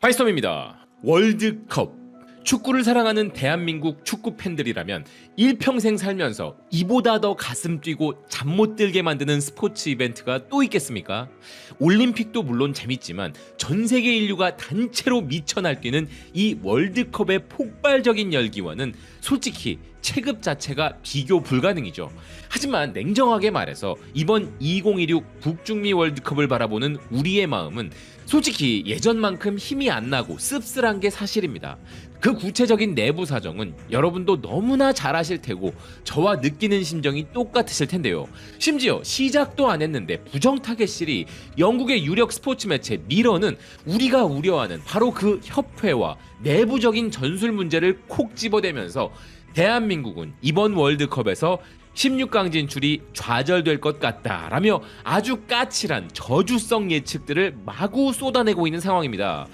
바이스톰입니다. 월드컵. 축구를 사랑하는 대한민국 축구 팬들이라면 일평생 살면서 이보다 더 가슴 뛰고 잠 못 들게 만드는 스포츠 이벤트가 또 있겠습니까? 올림픽도 물론 재밌지만 전 세계 인류가 단체로 미쳐 날뛰는 이 월드컵의 폭발적인 열기와는 솔직히 체급 자체가 비교 불가능이죠. 하지만 냉정하게 말해서 이번 2026 북중미 월드컵을 바라보는 우리의 마음은 솔직히 예전만큼 힘이 안 나고 씁쓸한 게 사실입니다. 그 구체적인 내부 사정은 여러분도 너무나 잘 아실 테고 저와 느끼는 심정이 똑같으실 텐데요. 심지어 시작도 안 했는데 부정타겟실이 영국의 유력 스포츠 매체 미러는 우리가 우려하는 바로 그 협회와 내부적인 전술 문제를 콕 집어대면서 대한민국은 이번 월드컵에서 16강 진출이 좌절될 것 같다라며 아주 까칠한 저주성 예측들을 마구 쏟아내고 있는 상황입니다.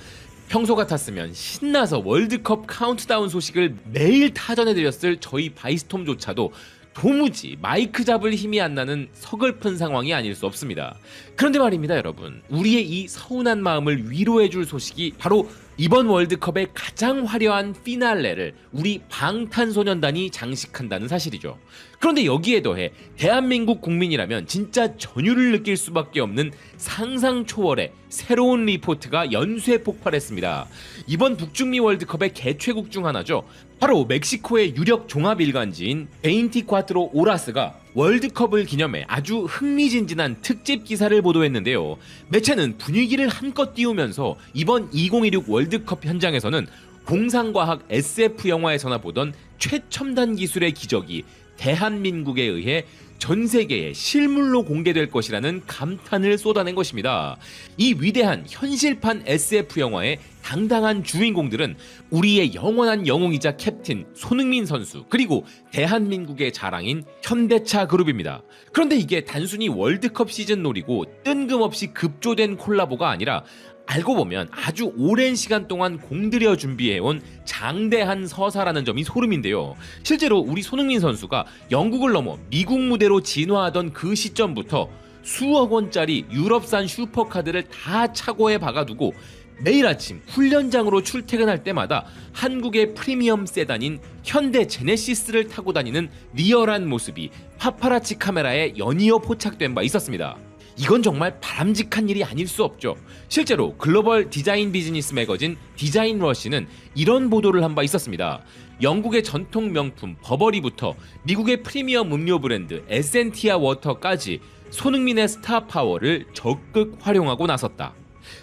평소 같았으면 신나서 월드컵 카운트다운 소식을 매일 타전해드렸을 저희 바이스톰조차도 도무지 마이크 잡을 힘이 안 나는 서글픈 상황이 아닐 수 없습니다. 그런데 말입니다, 여러분. 우리의 이 서운한 마음을 위로해줄 소식이 바로 이번 월드컵의 가장 화려한 피날레를 우리 방탄소년단이 장식한다는 사실이죠. 그런데 여기에 더해 대한민국 국민이라면 진짜 전율을 느낄 수밖에 없는 상상 초월의 새로운 리포트가 연쇄 폭발했습니다. 이번 북중미 월드컵의 개최국 중 하나죠. 바로 멕시코의 유력 종합 일간지인 베인티콰트로 오라스가 월드컵을 기념해 아주 흥미진진한 특집 기사를 보도했는데요. 매체는 분위기를 한껏 띄우면서 이번 2026 월드컵 현장에서는 공상과학 SF 영화에서나 보던 최첨단 기술의 기적이 대한민국에 의해 전 세계에 실물로 공개될 것이라는 감탄을 쏟아낸 것입니다. 이 위대한 현실판 SF 영화의 당당한 주인공들은 우리의 영원한 영웅이자 캡틴 손흥민 선수, 그리고 대한민국의 자랑인 현대차 그룹입니다. 그런데 이게 단순히 월드컵 시즌 놀이고 뜬금없이 급조된 콜라보가 아니라 알고 보면 아주 오랜 시간 동안 공들여 준비해온 장대한 서사라는 점이 소름인데요. 실제로 우리 손흥민 선수가 영국을 넘어 미국 무대로 진화하던 그 시점부터 수억 원짜리 유럽산 슈퍼카드를 다 차고에 박아두고 매일 아침 훈련장으로 출퇴근할 때마다 한국의 프리미엄 세단인 현대 제네시스를 타고 다니는 리얼한 모습이 파파라치 카메라에 연이어 포착된 바 있었습니다. 이건 정말 바람직한 일이 아닐 수 없죠. 실제로 글로벌 디자인 비즈니스 매거진 디자인 러시는 이런 보도를 한 바 있었습니다. 영국의 전통 명품 버버리부터 미국의 프리미엄 음료 브랜드 에센티아 워터까지 손흥민의 스타 파워를 적극 활용하고 나섰다.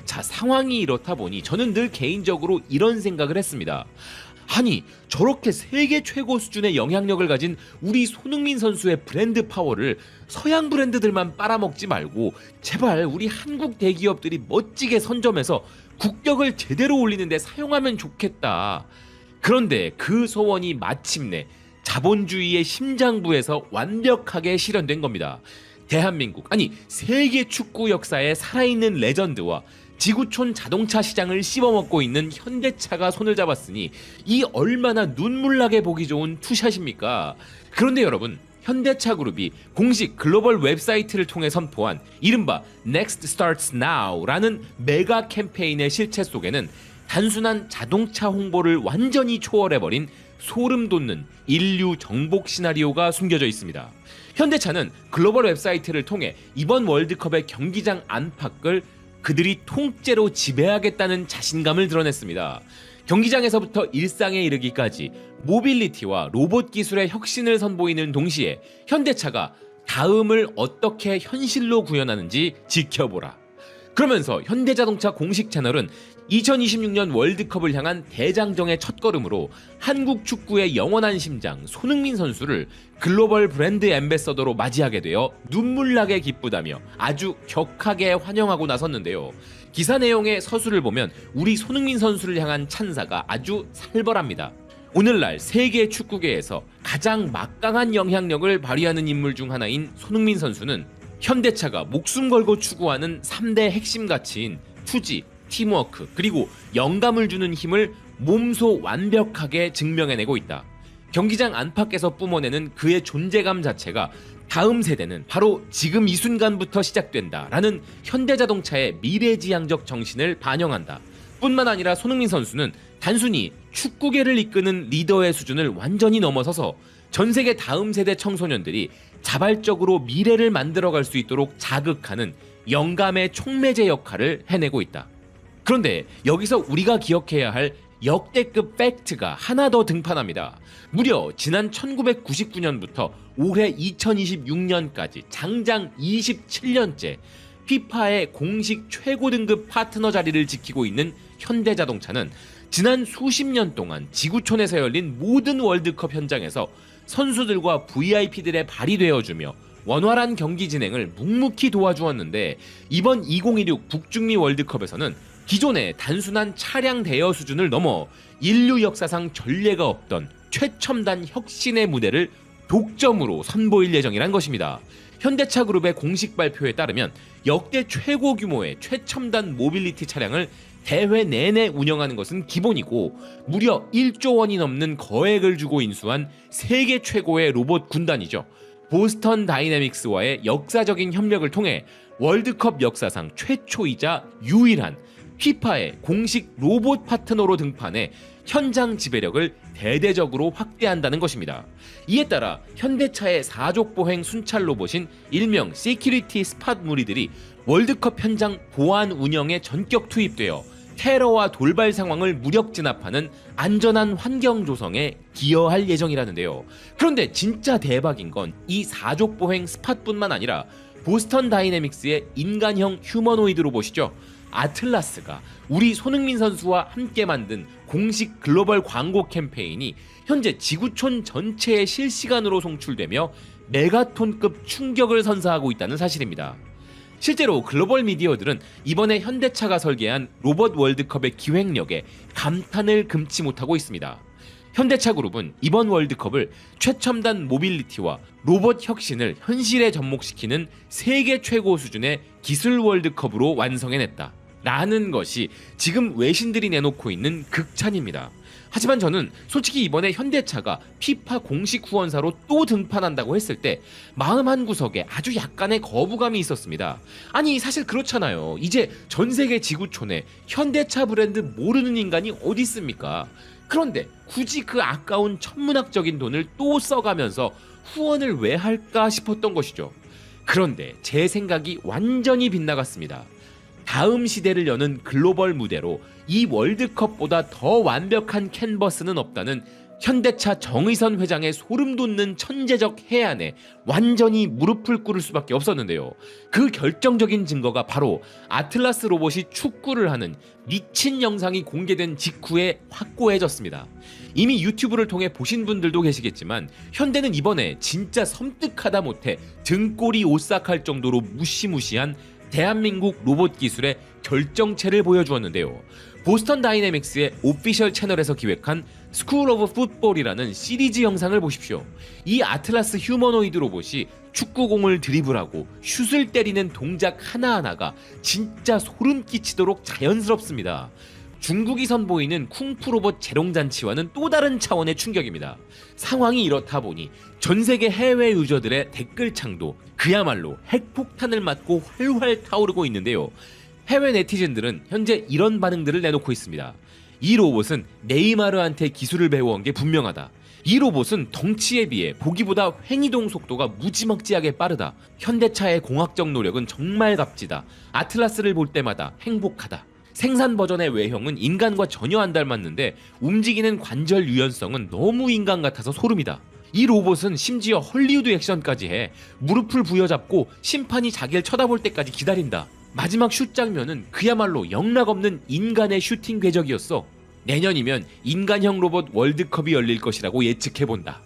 자, 상황이 이렇다 보니 저는 늘 개인적으로 이런 생각을 했습니다. 아니, 저렇게 세계 최고 수준의 영향력을 가진 우리 손흥민 선수의 브랜드 파워를 서양 브랜드들만 빨아먹지 말고 제발 우리 한국 대기업들이 멋지게 선점해서 국격을 제대로 올리는 데 사용하면 좋겠다. 그런데 그 소원이 마침내 자본주의의 심장부에서 완벽하게 실현된 겁니다. 대한민국, 아니 세계 축구 역사의 살아있는 레전드와 지구촌 자동차 시장을 씹어먹고 있는 현대차가 손을 잡았으니 이 얼마나 눈물나게 보기 좋은 투샷입니까? 그런데 여러분, 현대차 그룹이 공식 글로벌 웹사이트를 통해 선포한 이른바 Next Starts Now라는 메가 캠페인의 실체 속에는 단순한 자동차 홍보를 완전히 초월해버린 소름 돋는 인류 정복 시나리오가 숨겨져 있습니다. 현대차는 글로벌 웹사이트를 통해 이번 월드컵의 경기장 안팎을 그들이 통째로 지배하겠다는 자신감을 드러냈습니다. 경기장에서부터 일상에 이르기까지 모빌리티와 로봇 기술의 혁신을 선보이는 동시에 현대차가 다음을 어떻게 현실로 구현하는지 지켜보라. 그러면서 현대자동차 공식 채널은 2026년 월드컵을 향한 대장정의 첫걸음으로 한국 축구의 영원한 심장 손흥민 선수를 글로벌 브랜드 앰베서더로 맞이하게 되어 눈물나게 기쁘다며 아주 격하게 환영하고 나섰는데요. 기사 내용의 서술을 보면 우리 손흥민 선수를 향한 찬사가 아주 살벌합니다. 오늘날 세계 축구계에서 가장 막강한 영향력을 발휘하는 인물 중 하나인 손흥민 선수는 현대차가 목숨 걸고 추구하는 3대 핵심 가치인 투지, 팀워크, 그리고 영감을 주는 힘을 몸소 완벽하게 증명해내고 있다. 경기장 안팎에서 뿜어내는 그의 존재감 자체가 다음 세대는 바로 지금 이 순간부터 시작된다라는 현대자동차의 미래지향적 정신을 반영한다. 뿐만 아니라 손흥민 선수는 단순히 축구계를 이끄는 리더의 수준을 완전히 넘어서서 전 세계 다음 세대 청소년들이 자발적으로 미래를 만들어갈 수 있도록 자극하는 영감의 촉매제 역할을 해내고 있다. 그런데 여기서 우리가 기억해야 할 역대급 팩트가 하나 더 등판합니다. 무려 지난 1999년부터 올해 2026년까지 장장 27년째 피파의 공식 최고 등급 파트너 자리를 지키고 있는 현대자동차는 지난 수십 년 동안 지구촌에서 열린 모든 월드컵 현장에서 선수들과 VIP들의 발이 되어주며 원활한 경기 진행을 묵묵히 도와주었는데, 이번 2016 북중미 월드컵에서는 기존의 단순한 차량 대여 수준을 넘어 인류 역사상 전례가 없던 최첨단 혁신의 무대를 독점으로 선보일 예정이란 것입니다. 현대차 그룹의 공식 발표에 따르면 역대 최고 규모의 최첨단 모빌리티 차량을 대회 내내 운영하는 것은 기본이고, 무려 1조 원이 넘는 거액을 주고 인수한 세계 최고의 로봇 군단이죠. 보스턴 다이내믹스와의 역사적인 협력을 통해 월드컵 역사상 최초이자 유일한 피파의 공식 로봇 파트너로 등판해 현장 지배력을 대대적으로 확대한다는 것입니다. 이에 따라 현대차의 사족보행 순찰 로봇인 일명 시큐리티 스팟 무리들이 월드컵 현장 보안 운영에 전격 투입되어 테러와 돌발 상황을 무력 진압하는 안전한 환경 조성에 기여할 예정이라는데요. 그런데 진짜 대박인 건 이 사족보행 스팟뿐만 아니라 보스턴 다이내믹스의 인간형 휴머노이드 로봇이죠. 아틀라스가 우리 손흥민 선수와 함께 만든 공식 글로벌 광고 캠페인이 현재 지구촌 전체에 실시간으로 송출되며 메가톤급 충격을 선사하고 있다는 사실입니다. 실제로 글로벌 미디어들은 이번에 현대차가 설계한 로봇 월드컵의 기획력에 감탄을 금치 못하고 있습니다. 현대차 그룹은 이번 월드컵을 최첨단 모빌리티와 로봇 혁신을 현실에 접목시키는 세계 최고 수준의 기술 월드컵으로 완성해냈다 라는 것이 지금 외신들이 내놓고 있는 극찬입니다. 하지만 저는 솔직히 이번에 현대차가 피파 공식 후원사로 또 등판한다고 했을 때 마음 한구석에 아주 약간의 거부감이 있었습니다. 아니 사실 그렇잖아요. 이제 전세계 지구촌에 현대차 브랜드 모르는 인간이 어디 있습니까? 그런데 굳이 그 아까운 천문학적인 돈을 또 써가면서 후원을 왜 할까 싶었던 것이죠. 그런데 제 생각이 완전히 빗나갔습니다. 다음 시대를 여는 글로벌 무대로 이 월드컵보다 더 완벽한 캔버스는 없다는 현대차 정의선 회장의 소름 돋는 천재적 해안에 완전히 무릎을 꿇을 수밖에 없었는데요. 그 결정적인 증거가 바로 아틀라스 로봇이 축구를 하는 미친 영상이 공개된 직후에 확고해졌습니다. 이미 유튜브를 통해 보신 분들도 계시겠지만 현대는 이번에 진짜 섬뜩하다 못해 등골이 오싹할 정도로 무시무시한 대한민국 로봇 기술의 결정체를 보여주었는데요. 보스턴 다이내믹스의 오피셜 채널에서 기획한 스쿨 오브 풋볼이라는 시리즈 영상을 보십시오. 이 아틀라스 휴머노이드 로봇이 축구공을 드리블하고 슛을 때리는 동작 하나하나가 진짜 소름 끼치도록 자연스럽습니다. 중국이 선보이는 쿵푸 로봇 재롱잔치와는 또 다른 차원의 충격입니다. 상황이 이렇다 보니 전 세계 해외 유저들의 댓글창도 그야말로 핵폭탄을 맞고 활활 타오르고 있는데요. 해외 네티즌들은 현재 이런 반응들을 내놓고 있습니다. 이 로봇은 네이마르한테 기술을 배워온 게 분명하다. 이 로봇은 덩치에 비해 보기보다 횡이동 속도가 무지막지하게 빠르다. 현대차의 공학적 노력은 정말 값지다. 아틀라스를 볼 때마다 행복하다. 생산 버전의 외형은 인간과 전혀 안 닮았는데 움직이는 관절 유연성은 너무 인간 같아서 소름이다. 이 로봇은 심지어 헐리우드 액션까지 해. 무릎을 부여잡고 심판이 자기를 쳐다볼 때까지 기다린다. 마지막 슛 장면은 그야말로 영락없는 인간의 슈팅 궤적이었어. 내년이면 인간형 로봇 월드컵이 열릴 것이라고 예측해본다.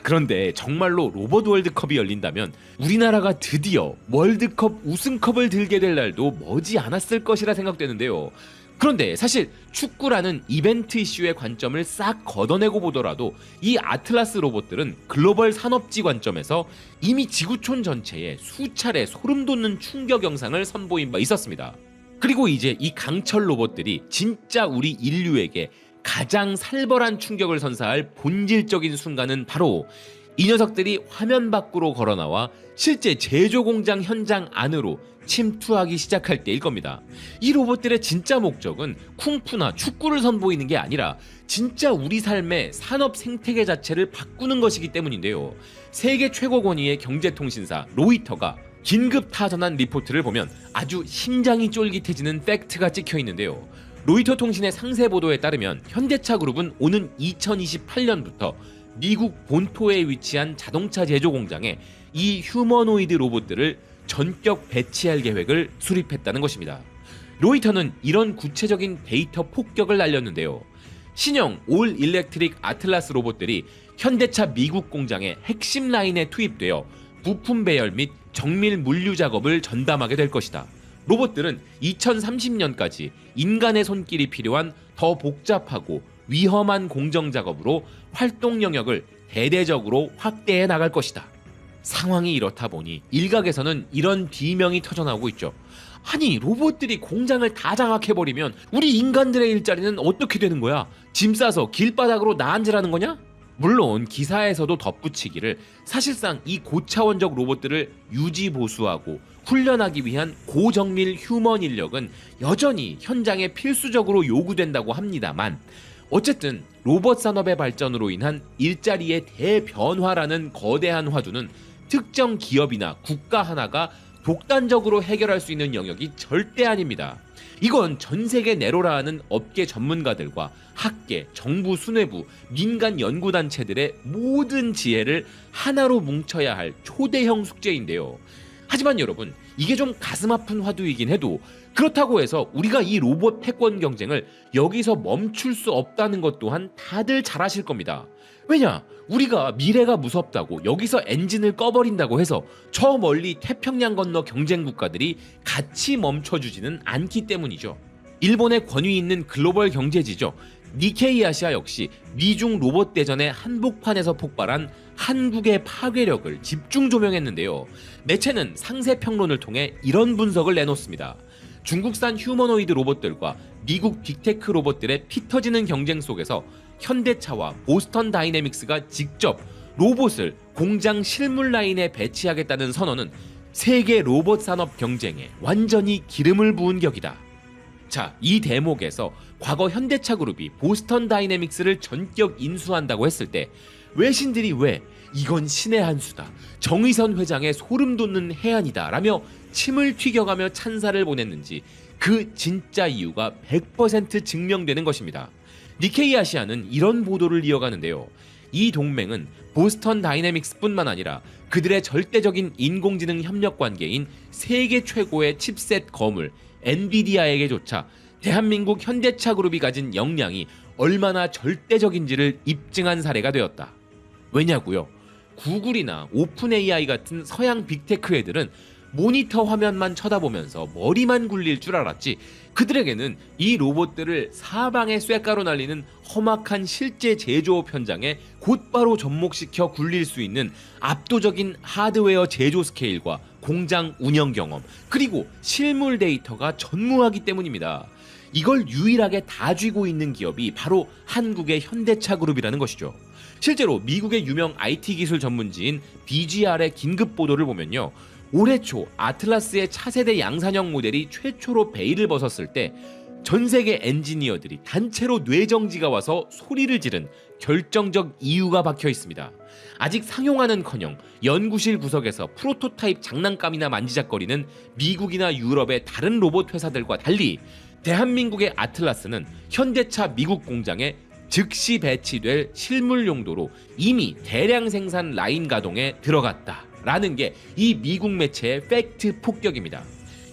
그런데 정말로 로봇 월드컵이 열린다면 우리나라가 드디어 월드컵 우승컵을 들게 될 날도 머지 않았을 것이라 생각되는데요. 그런데 사실 축구라는 이벤트 이슈의 관점을 싹 걷어내고 보더라도 이 아틀라스 로봇들은 글로벌 산업지 관점에서 이미 지구촌 전체에 수차례 소름 돋는 충격 영상을 선보인 바 있었습니다. 그리고 이제 이 강철 로봇들이 진짜 우리 인류에게 가장 살벌한 충격을 선사할 본질적인 순간은 바로 이 녀석들이 화면 밖으로 걸어나와 실제 제조 공장 현장 안으로 침투하기 시작할 때일 겁니다. 이 로봇들의 진짜 목적은 쿵푸나 축구를 선보이는 게 아니라 진짜 우리 삶의 산업 생태계 자체를 바꾸는 것이기 때문인데요. 세계 최고 권위의 경제통신사 로이터가 긴급 타전한 리포트를 보면 아주 심장이 쫄깃해지는 팩트가 찍혀 있는데요. 로이터 통신의 상세 보도에 따르면 현대차 그룹은 오는 2028년부터 미국 본토에 위치한 자동차 제조 공장에 이 휴머노이드 로봇들을 전격 배치할 계획을 수립했다는 것입니다. 로이터는 이런 구체적인 데이터 폭격을 날렸는데요. 신형 올 일렉트릭 아틀라스 로봇들이 현대차 미국 공장의 핵심 라인에 투입되어 부품 배열 및 정밀 물류 작업을 전담하게 될 것이다. 로봇들은 2030년까지 인간의 손길이 필요한 더 복잡하고 위험한 공정 작업으로 활동 영역을 대대적으로 확대해 나갈 것이다. 상황이 이렇다 보니 일각에서는 이런 비명이 터져나오고 있죠. 아니, 로봇들이 공장을 다 장악해버리면 우리 인간들의 일자리는 어떻게 되는 거야? 짐 싸서 길바닥으로 나앉으라는 거냐? 물론 기사에서도 덧붙이기를 사실상 이 고차원적 로봇들을 유지 보수하고 훈련하기 위한 고정밀 휴먼 인력은 여전히 현장에 필수적으로 요구된다고 합니다만, 어쨌든 로봇 산업의 발전으로 인한 일자리의 대변화라는 거대한 화두는 특정 기업이나 국가 하나가 독단적으로 해결할 수 있는 영역이 절대 아닙니다. 이건 전 세계 내로라 하는 업계 전문가들과 학계, 정부 수뇌부, 민간 연구단체들의 모든 지혜를 하나로 뭉쳐야 할 초대형 숙제인데요. 하지만 여러분, 이게 좀 가슴 아픈 화두이긴 해도 그렇다고 해서 우리가 이 로봇 패권 경쟁을 여기서 멈출 수 없다는 것 또한 다들 잘 아실 겁니다. 왜냐? 우리가 미래가 무섭다고 여기서 엔진을 꺼버린다고 해서 저 멀리 태평양 건너 경쟁 국가들이 같이 멈춰주지는 않기 때문이죠. 일본의 권위 있는 글로벌 경제지죠. 니케이 아시아 역시 미중 로봇 대전의 한복판에서 폭발한 한국의 파괴력을 집중 조명했는데요. 매체는 상세 평론을 통해 이런 분석을 내놓습니다. 중국산 휴머노이드 로봇들과 미국 빅테크 로봇들의 피 터지는 경쟁 속에서 현대차와 보스턴 다이내믹스가 직접 로봇을 공장 실물 라인에 배치하겠다는 선언은 세계 로봇 산업 경쟁에 완전히 기름을 부은 격이다. 자, 이 대목에서 과거 현대차 그룹이 보스턴 다이내믹스를 전격 인수한다고 했을 때 외신들이 왜 이건 신의 한 수다, 정의선 회장의 소름 돋는 해안이다 라며 침을 튀겨가며 찬사를 보냈는지 그 진짜 이유가 100% 증명되는 것입니다. 니케이 아시아는 이런 보도를 이어가는데요. 이 동맹은 보스턴 다이내믹스뿐만 아니라 그들의 절대적인 인공지능 협력 관계인 세계 최고의 칩셋 거물 엔비디아에게조차 대한민국 현대차 그룹이 가진 역량이 얼마나 절대적인지를 입증한 사례가 되었다. 왜냐고요? 구글이나 오픈 AI 같은 서양 빅테크 애들은 모니터 화면만 쳐다보면서 머리만 굴릴 줄 알았지, 그들에게는 이 로봇들을 사방에 쇳가루 날리는 험악한 실제 제조업 현장에 곧바로 접목시켜 굴릴 수 있는 압도적인 하드웨어 제조 스케일과 공장 운영 경험, 그리고 실물 데이터가 전무하기 때문입니다. 이걸 유일하게 다 쥐고 있는 기업이 바로 한국의 현대차 그룹이라는 것이죠. 실제로 미국의 유명 IT 기술 전문지인 BGR의 긴급 보도를 보면요, 올해 초 아틀라스의 차세대 양산형 모델이 최초로 베일을 벗었을 때 전 세계 엔지니어들이 단체로 뇌정지가 와서 소리를 지른 결정적 이유가 박혀 있습니다. 아직 상용화는커녕 연구실 구석에서 프로토타입 장난감이나 만지작거리는 미국이나 유럽의 다른 로봇 회사들과 달리 대한민국의 아틀라스는 현대차 미국 공장에 즉시 배치될 실물 용도로 이미 대량 생산 라인 가동에 들어갔다 라는 게 이 미국 매체의 팩트 폭격입니다.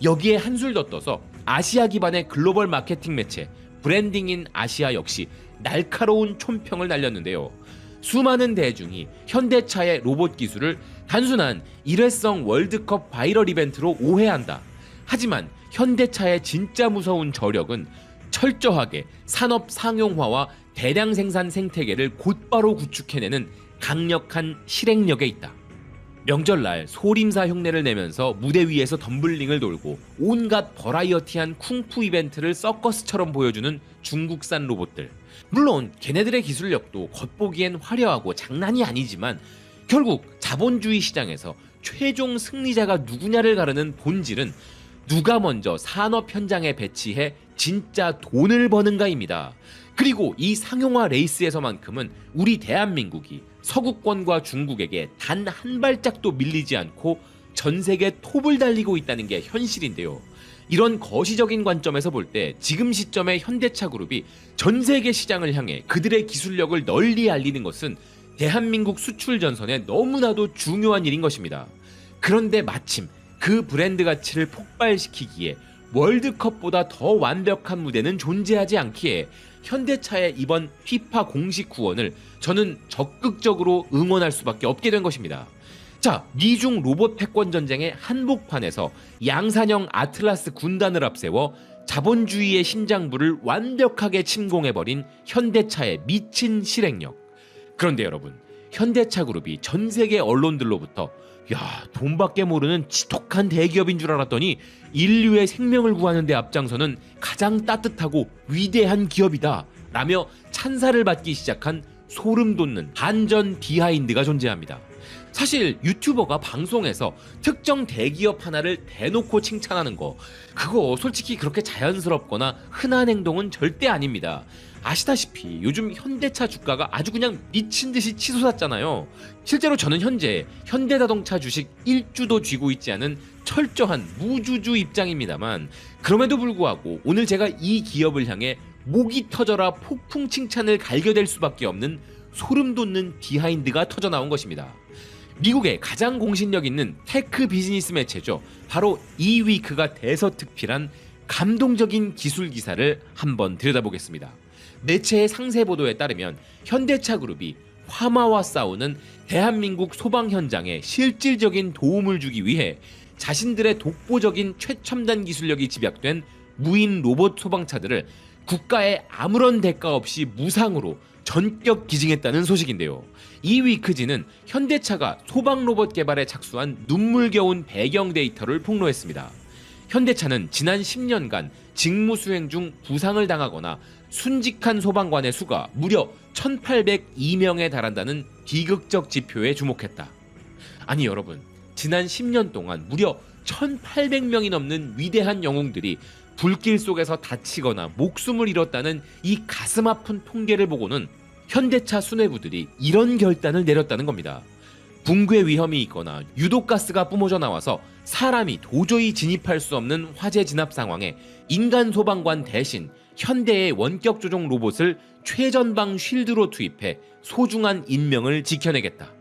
여기에 한술 더 떠서 아시아 기반의 글로벌 마케팅 매체 브랜딩인 아시아 역시 날카로운 촌평을 날렸는데요. 수많은 대중이 현대차의 로봇 기술을 단순한 일회성 월드컵 바이럴 이벤트로 오해한다. 하지만 현대차의 진짜 무서운 저력은 철저하게 산업 상용화와 대량 생산 생태계를 곧바로 구축해내는 강력한 실행력에 있다. 명절날 소림사 흉내를 내면서 무대 위에서 덤블링을 돌고 온갖 버라이어티한 쿵푸 이벤트를 서커스처럼 보여주는 중국산 로봇들. 물론 걔네들의 기술력도 겉보기엔 화려하고 장난이 아니지만 결국 자본주의 시장에서 최종 승리자가 누구냐를 가르는 본질은 누가 먼저 산업 현장에 배치해 진짜 돈을 버는가입니다. 그리고 이 상용화 레이스에서만큼은 우리 대한민국이 서구권과 중국에게 단 한 발짝도 밀리지 않고 전 세계 톱을 달리고 있다는 게 현실인데요. 이런 거시적인 관점에서 볼 때 지금 시점의 현대차 그룹이 전 세계 시장을 향해 그들의 기술력을 널리 알리는 것은 대한민국 수출 전선에 너무나도 중요한 일인 것입니다. 그런데 마침 그 브랜드 가치를 폭발시키기에 월드컵보다 더 완벽한 무대는 존재하지 않기에 현대차의 이번 피파 공식 후원을 저는 적극적으로 응원할 수밖에 없게 된 것입니다. 자, 미중 로봇 패권 전쟁의 한복판에서 양산형 아틀라스 군단을 앞세워 자본주의의 심장부를 완벽하게 침공해버린 현대차의 미친 실행력. 그런데 여러분, 현대차 그룹이 전 세계 언론들로부터 돈밖에 모르는 지독한 대기업인 줄 알았더니 인류의 생명을 구하는 데 앞장서는 가장 따뜻하고 위대한 기업이다 라며 찬사를 받기 시작한 소름 돋는 반전 비하인드가 존재합니다. 사실 유튜버가 방송에서 특정 대기업 하나를 대놓고 칭찬하는 거, 그거 솔직히 그렇게 자연스럽거나 흔한 행동은 절대 아닙니다. 아시다시피 요즘 현대차 주가가 아주 그냥 미친듯이 치솟았잖아요. 실제로 저는 현재 현대자동차 주식 1주도 쥐고 있지 않은 철저한 무주주 입장입니다만, 그럼에도 불구하고 오늘 제가 이 기업을 향해 목이 터져라 폭풍 칭찬을 갈겨댈 수밖에 없는 소름 돋는 비하인드가 터져나온 것입니다. 미국의 가장 공신력 있는 테크 비즈니스 매체죠. 바로 이위크가 대서특필한 감동적인 기술 기사를 한번 들여다보겠습니다. 매체의 상세 보도에 따르면 현대차 그룹이 화마와 싸우는 대한민국 소방 현장에 실질적인 도움을 주기 위해 자신들의 독보적인 최첨단 기술력이 집약된 무인 로봇 소방차들을 국가에 아무런 대가 없이 무상으로 전격 기증했다는 소식인데요. 이 위크지는 현대차가 소방 로봇 개발에 착수한 눈물겨운 배경 데이터를 폭로했습니다. 현대차는 지난 10년간 직무 수행 중 부상을 당하거나 순직한 소방관의 수가 무려 1802명에 달한다는 비극적 지표에 주목했다. 아니 여러분, 지난 10년 동안 무려 1800명이 넘는 위대한 영웅들이 불길 속에서 다치거나 목숨을 잃었다는 이 가슴 아픈 통계를 보고는 현대차 수뇌부들이 이런 결단을 내렸다는 겁니다. 붕괴 위험이 있거나 유독가스가 뿜어져 나와서 사람이 도저히 진입할 수 없는 화재 진압 상황에 인간 소방관 대신 현대의 원격 조종 로봇을 최전방 쉴드로 투입해 소중한 인명을 지켜내겠다.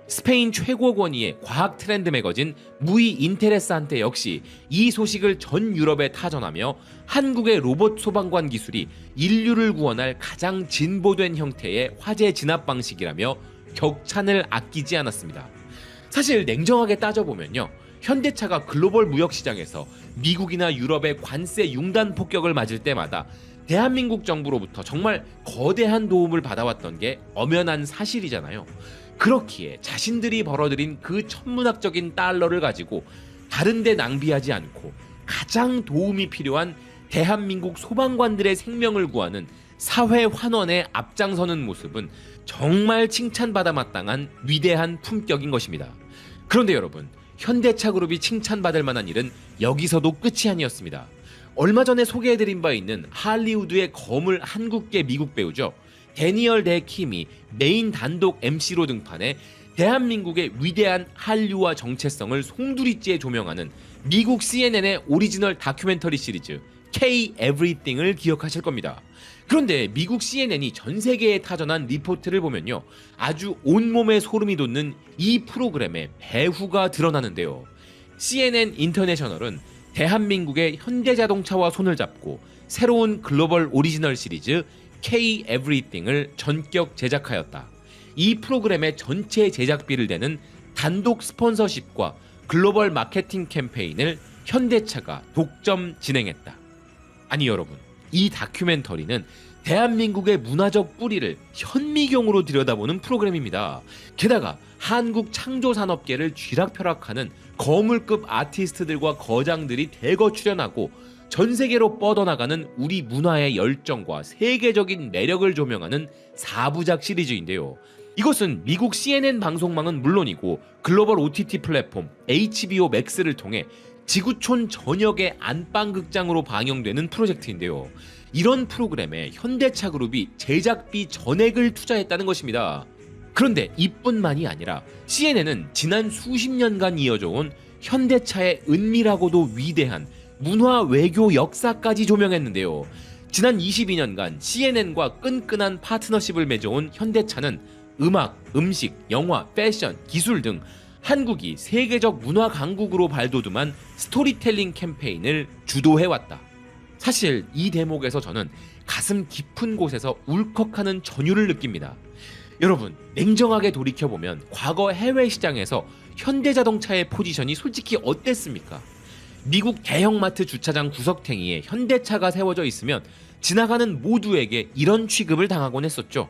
스페인 최고 권위의 과학 트렌드 매거진 무이 인테레스한테 역시 이 소식을 전 유럽에 타전하며 한국의 로봇 소방관 기술이 인류를 구원할 가장 진보된 형태의 화재 진압 방식이라며 격찬을 아끼지 않았습니다. 사실 냉정하게 따져보면요, 현대차가 글로벌 무역 시장에서 미국이나 유럽의 관세 융단 폭격을 맞을 때마다 대한민국 정부로부터 정말 거대한 도움을 받아왔던 게 엄연한 사실이잖아요. 그렇기에 자신들이 벌어들인 그 천문학적인 달러를 가지고 다른 데 낭비하지 않고 가장 도움이 필요한 대한민국 소방관들의 생명을 구하는 사회 환원에 앞장서는 모습은 정말 칭찬받아 마땅한 위대한 품격인 것입니다. 그런데 여러분, 현대차 그룹이 칭찬받을 만한 일은 여기서도 끝이 아니었습니다. 얼마 전에 소개해드린 바 있는 할리우드의 거물 한국계 미국 배우죠. 데니얼 데 킴이 메인 단독 MC로 등판해 대한민국의 위대한 한류와 정체성을 송두리째 조명하는 미국 CNN의 오리지널 다큐멘터리 시리즈 K Everything을 기억하실 겁니다. 그런데 미국 CNN이 전 세계에 타전한 리포트를 보면요, 아주 온몸에 소름이 돋는 이 프로그램의 배후가 드러나는데요. CNN 인터내셔널은 대한민국의 현대자동차와 손을 잡고 새로운 글로벌 오리지널 시리즈 K Everything을 전격 제작하였다. 이 프로그램의 전체 제작비를 대는 단독 스폰서십과 글로벌 마케팅 캠페인을 현대차가 독점 진행했다. 아니 여러분, 이 다큐멘터리는 대한민국의 문화적 뿌리를 현미경으로 들여다보는 프로그램입니다. 게다가 한국 창조산업계를 쥐락펴락하는 거물급 아티스트들과 거장들이 대거 출연하고 전 세계로 뻗어나가는 우리 문화의 열정과 세계적인 매력을 조명하는 4부작 시리즈인데요. 이것은 미국 CNN 방송망은 물론이고 글로벌 OTT 플랫폼 HBO Max를 통해 지구촌 전역의 안방극장으로 방영되는 프로젝트인데요. 이런 프로그램에 현대차그룹이 제작비 전액을 투자했다는 것입니다. 그런데 이뿐만이 아니라 CNN은 지난 수십 년간 이어져 온 현대차의 은밀하고도 위대한 문화 외교 역사까지 조명했는데요. 지난 22년간 CNN과 끈끈한 파트너십을 맺어온 현대차는 음악, 음식, 영화, 패션, 기술 등 한국이 세계적 문화 강국으로 발돋움한 스토리텔링 캠페인을 주도해왔다. 사실 이 대목에서 저는 가슴 깊은 곳에서 울컥하는 전율을 느낍니다. 여러분, 냉정하게 돌이켜보면 과거 해외 시장에서 현대자동차의 포지션이 솔직히 어땠습니까? 미국 대형마트 주차장 구석탱이에 현대차가 세워져 있으면 지나가는 모두에게 이런 취급을 당하곤 했었죠.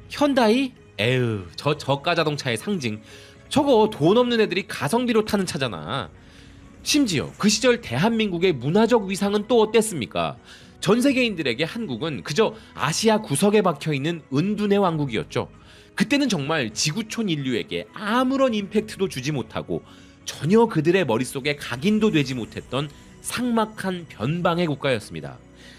현다이? 에휴, 저 저가 자동차의 상징. 저거 돈 없는 애들이 가성비로 타는 차잖아. 심지어 그 시절 대한민국의 문화적 위상은 또 어땠습니까? 전 세계인들에게 한국은 그저 아시아 구석에 박혀있는 은둔의 왕국이었죠. 그때는 정말 지구촌 인류에게 아무런 임팩트도 주지 못하고 전혀 그들의 머릿속에 각인도 되지 못했던 삭막한 변방의 국가였습니다.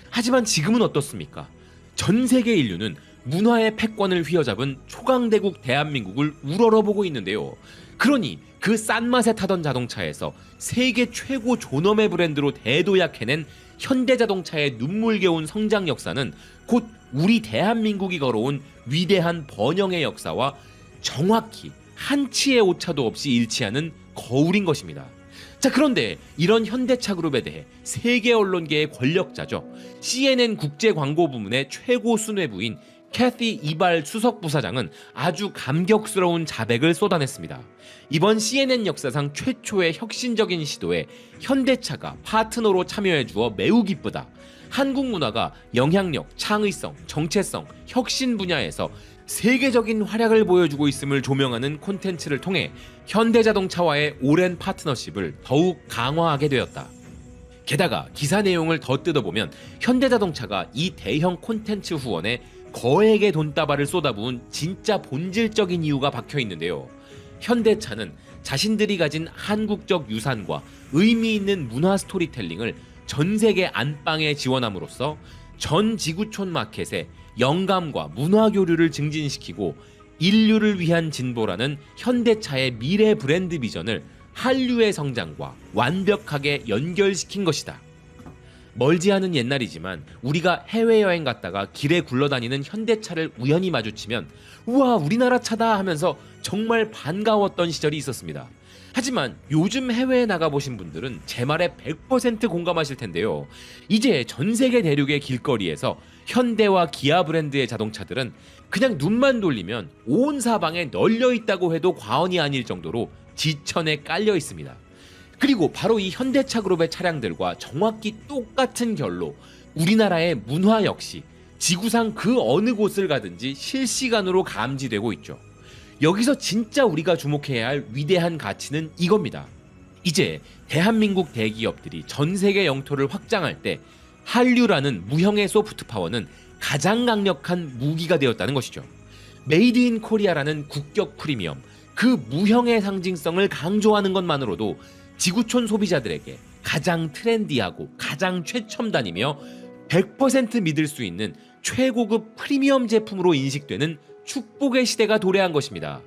하지만 지금은 어떻습니까? 전 세계 인류는 문화의 패권을 휘어잡은 초강대국 대한민국을 우러러보고 있는데요. 그러니 그 싼 맛에 타던 자동차에서 세계 최고 존엄의 브랜드로 대도약해낸 현대자동차의 눈물겨운 성장 역사는 곧 우리 대한민국이 걸어온 위대한 번영의 역사와 정확히 한치의 오차도 없이 일치하는 거울인 것입니다. 자, 그런데 이런 현대차그룹에 대해 세계 언론계의 권력자죠. CNN 국제광고부문의 최고 수뇌부인 캐티 이발 수석부사장은 아주 감격스러운 자백을 쏟아냈습니다. 이번 CNN 역사상 최초의 혁신적인 시도에 현대차가 파트너로 참여해주어 매우 기쁘다. 한국 문화가 영향력, 창의성, 정체성, 혁신 분야에서 세계적인 활약을 보여주고 있음을 조명하는 콘텐츠를 통해 현대자동차와의 오랜 파트너십을 더욱 강화하게 되었다. 게다가 기사 내용을 더 뜯어보면 현대자동차가 이 대형 콘텐츠 후원에 거액의 돈다발을 쏟아부은 진짜 본질적인 이유가 박혀 있는데요. 현대차는 자신들이 가진 한국적 유산과 의미 있는 문화 스토리텔링을 전 세계 안방에 지원함으로써 전 지구촌 마켓에 영감과 문화 교류를 증진시키고 인류를 위한 진보라는 현대차의 미래 브랜드 비전을 한류의 성장과 완벽하게 연결시킨 것이다. 멀지 않은 옛날이지만 우리가 해외여행 갔다가 길에 굴러다니는 현대차를 우연히 마주치면 우와, 우리나라 차다 하면서 정말 반가웠던 시절이 있었습니다. 하지만 요즘 해외에 나가보신 분들은 제 말에 100% 공감하실 텐데요. 이제 전 세계 대륙의 길거리에서 현대와 기아 브랜드의 자동차들은 그냥 눈만 돌리면 온 사방에 널려 있다고 해도 과언이 아닐 정도로 지천에 깔려 있습니다. 그리고 바로 이 현대차 그룹의 차량들과 정확히 똑같은 결로 우리나라의 문화 역시 지구상 그 어느 곳을 가든지 실시간으로 감지되고 있죠. 여기서 진짜 우리가 주목해야 할 위대한 가치는 이겁니다. 이제 대한민국 대기업들이 전 세계 영토를 확장할 때 한류라는 무형의 소프트 파워는 가장 강력한 무기가 되었다는 것이죠. 메이드 인 코리아라는 국격 프리미엄, 그 무형의 상징성을 강조하는 것만으로도 지구촌 소비자들에게 가장 트렌디하고 가장 최첨단이며 100% 믿을 수 있는 최고급 프리미엄 제품으로 인식되는 축복의 시대가 도래한 것입니다.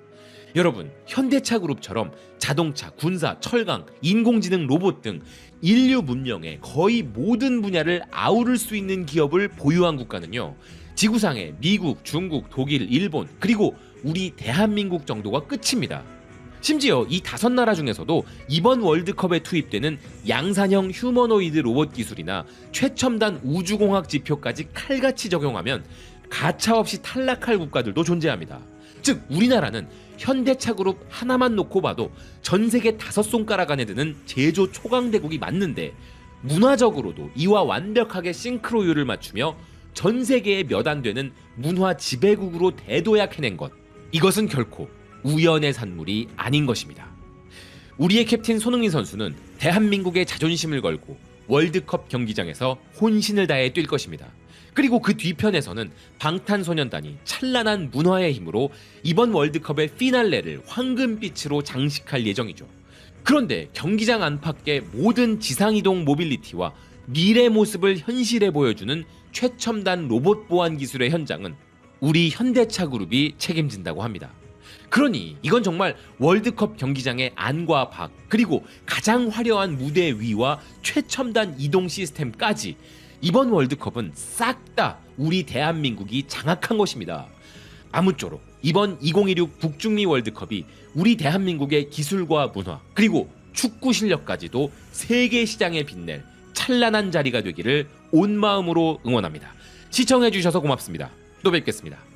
여러분, 현대차 그룹처럼 자동차, 군사, 철강, 인공지능, 로봇 등 인류 문명의 거의 모든 분야를 아우를 수 있는 기업을 보유한 국가는요, 지구상의 미국, 중국, 독일, 일본, 그리고 우리 대한민국 정도가 끝입니다. 심지어 이 5나라 중에서도 이번 월드컵에 투입되는 양산형 휴머노이드 로봇 기술이나 최첨단 우주공학 지표까지 칼같이 적용하면 가차없이 탈락할 국가들도 존재합니다. 즉, 우리나라는 현대차 그룹 하나만 놓고 봐도 전 세계 5손가락 안에 드는 제조 초강대국이 맞는데, 문화적으로도 이와 완벽하게 싱크로율을 맞추며 전 세계에 몇 안 되는 문화 지배국으로 대도약해낸 것, 이것은 결코 우연의 산물이 아닌 것입니다. 우리의 캡틴 손흥민 선수는 대한민국의 자존심을 걸고 월드컵 경기장에서 혼신을 다해 뛸 것입니다. 그리고 그 뒤편에서는 방탄소년단이 찬란한 문화의 힘으로 이번 월드컵의 피날레를 황금빛으로 장식할 예정이죠. 그런데 경기장 안팎의 모든 지상이동 모빌리티와 미래 모습을 현실에 보여주는 최첨단 로봇 보안 기술의 현장은 우리 현대차 그룹이 책임진다고 합니다. 그러니 이건 정말 월드컵 경기장의 안과 밖, 그리고 가장 화려한 무대 위와 최첨단 이동 시스템까지 이번 월드컵은 싹 다 우리 대한민국이 장악한 것입니다. 아무쪼록 이번 2026 북중미 월드컵이 우리 대한민국의 기술과 문화, 그리고 축구 실력까지도 세계 시장에 빛낼 찬란한 자리가 되기를 온 마음으로 응원합니다. 시청해주셔서 고맙습니다. 또 뵙겠습니다.